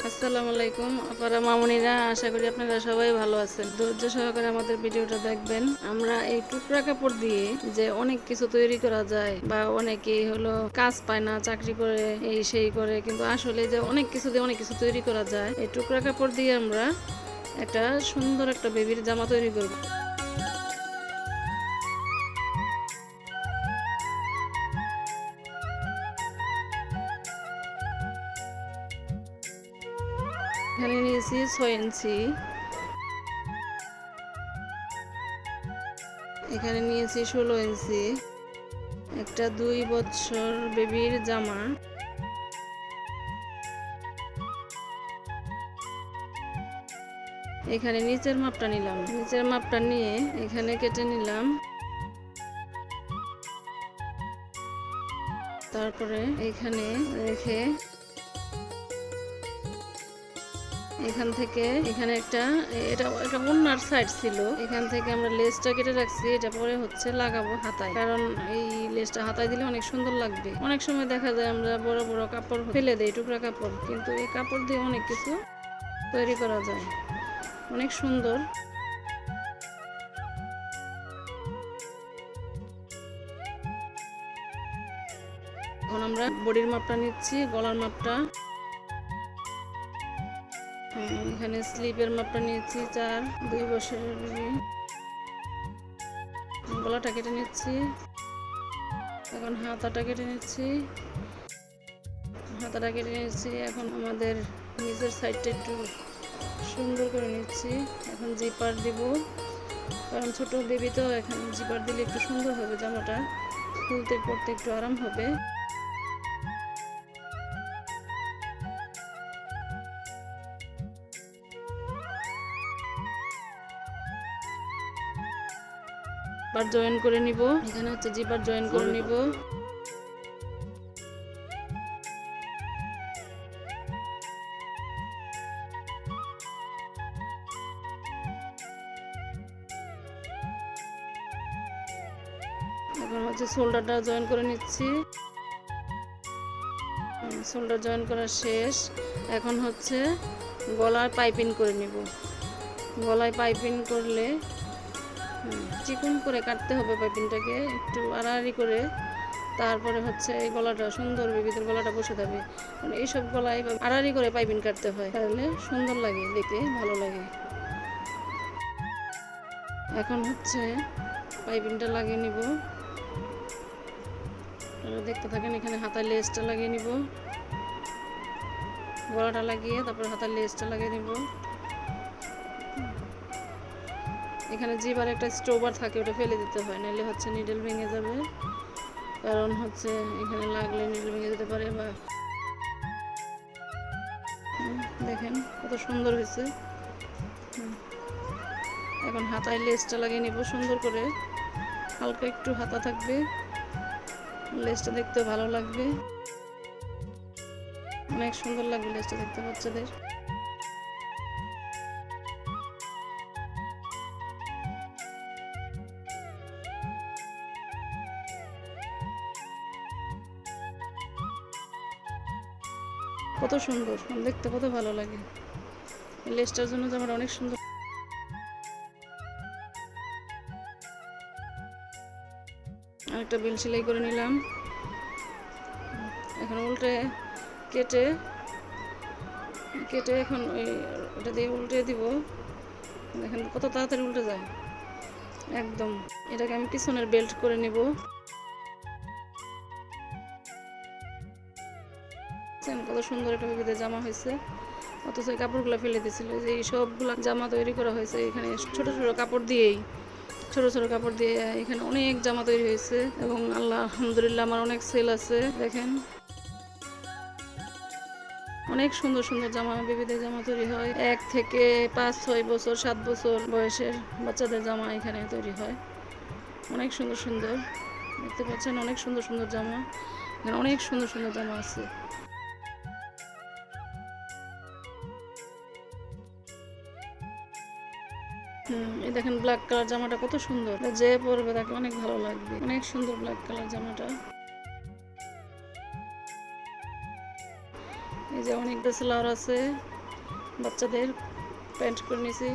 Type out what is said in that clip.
আসসালামু আলাইকুম আপারা মামুনিরা, আশা করি আপনারা সবাই ভালো আছেন। ধৈর্য সহকারে আমাদের ভিডিওটা দেখবেন। আমরা এই টুকরা কাপড় দিয়ে যে অনেক কিছু তৈরি করা যায়, বা অনেকেই হলো কাজ পায় না, চাকরি করে এই সেই করে, কিন্তু আসলে যে অনেক কিছু দিয়ে অনেক কিছু তৈরি করা যায়। এই টুকরা কাপড় দিয়ে আমরা একটা সুন্দর একটা বেবির জামা তৈরি করব। এখানে নিয়েছি 6 ইঞ্চি, এখানে নিয়েছি 16 ইঞ্চি, একটা 2 বছর বেবির জামা। এখানে নিচের মাপটা নিলাম, নিচের মাপটা নিয়ে এখানে কেটে নিলাম। তারপরে এখানে রেখে এখান থেকে এখানে এটা ওন্নার সাইড ছিল, এখান থেকে আমরা লেসটা কেটে রাখছি। এটা পরে হচ্ছে লাগাবো হাতায়, কারণ এই লেসটা হাতায় দিলে অনেক সুন্দর লাগবে। অনেক সময় দেখা যায় আমরা বড় বড় কাপড় ফেলে দেই, টুকরা কাপড়, কিন্তু এই কাপড় দিয়ে অনেক কিছু তৈরি করা যায়, অনেক সুন্দর। এখন আমরা বডির মাপটা নিচ্ছি, গলার মাপটা। এখানে স্লিপের মাপটা নিয়েছি 4, 2 বছরের বেবি। গলাটা কেটে নিচ্ছি, এখন হাতাটা কেটে নিচ্ছি, হাতাটা কেটে নিচ্ছি। এখন আমাদের নিচের সাইডটা একটু সুন্দর করে নিচ্ছি। এখন জিপার দিব, কারণ ছোট বেবি তো, এখন জিপার দিলে একটু সুন্দর হবে, জামাটা খুলতে পড়তে একটু আরাম হবে। জিপার জয়েন করে নিব, এখানে হচ্ছে জিপার জয়েন করে নিব। এখন হচ্ছে শোল্ডারটা জয়েন করে নিচ্ছি, শোল্ডার জয়েন করা শেষ। এখন হচ্ছে গলায় পাইপিং করে নিব। গলায় পাইপিং করলে চিকন করে কাটতে হবে, পাইপিংটাকে একটু আড়াআড়ি করে। তারপরে হচ্ছে এই গলাটা সুন্দর, বেবিদের গলাটা বসে যাবে। মানে এইসব গলায় আড়াআড়ি করে পাইপিং কাটতে হয়, তাহলে সুন্দর লাগে, দেখতে ভালো লাগে। এখন হচ্ছে পাইপিংটা লাগিয়ে নিব, দেখতে থাকেন। এখানে হাতার লেসটা লাগিয়ে নিব, গলাটা লাগিয়ে তারপর হাতার লেসটা লাগিয়ে নিব। এখানে জিবার একটা স্টোবার থাকে, ওটা ফেলে দিতে হয়, নাহলে হচ্ছে নিডল ভেঙে যাবে। কারণ হচ্ছে এখানে লাগলে নিডল ভেঙে যেতে পারে। বা দেখেন কত সুন্দর হয়েছে। এখন হাতায় লেসটা লাগিয়ে নিব সুন্দর করে, হালকা একটু হাতা থাকবে, লেসটা দেখতে ভালো লাগবে, অনেক সুন্দর লাগবে লেসটা দেখতে বাচ্চাদের। কত সুন্দর দেখতে, কত ভালো লাগে। লেসটার জন্য জামাটা অনেক সুন্দর। আরেকটা বেল সেলাই করে নিলাম। এখন উল্টে কেটে কেটে এখন ওটা দিয়ে উল্টে দিব। দেখেন কত তাড়াতাড়ি উল্টে যায় একদম। এটাকে আমি পিছনের বেল্ট করে নিব। কত সুন্দর একটা বেবিদের জামা হয়েছে, অথচ এই কাপড়গুলো ফেলে দিয়েছিল। যে এই সবগুলো জামা তৈরি করা হয়েছে এখানে ছোট ছোট কাপড় দিয়েই, ছোট ছোট কাপড় দিয়ে এখানে অনেক জামা তৈরি হয়েছে। এবং আল্লাহ আলহামদুলিল্লাহ আমার অনেক সেল আছে। দেখেন অনেক সুন্দর সুন্দর জামা, বেবিদের জামা তৈরি হয়। 1 থেকে 5, 6 বছর, 7 বছর বয়সের বাচ্চাদের জামা এখানে তৈরি হয়। অনেক সুন্দর সুন্দর দেখতে পাচ্ছেন, অনেক সুন্দর সুন্দর জামা, এখানে অনেক সুন্দর সুন্দর জামা আছে। এই দেখেন ব্ল্যাক কালার জামাটা কত সুন্দর, যে পরবে তাকে অনেক ভালো লাগবে, অনেক সুন্দর ব্ল্যাক কালার জামাটা। এই যে অনেক ড্রেসেলার আছে, বাচ্চাদের প্যান্ট করে নিয়েছি।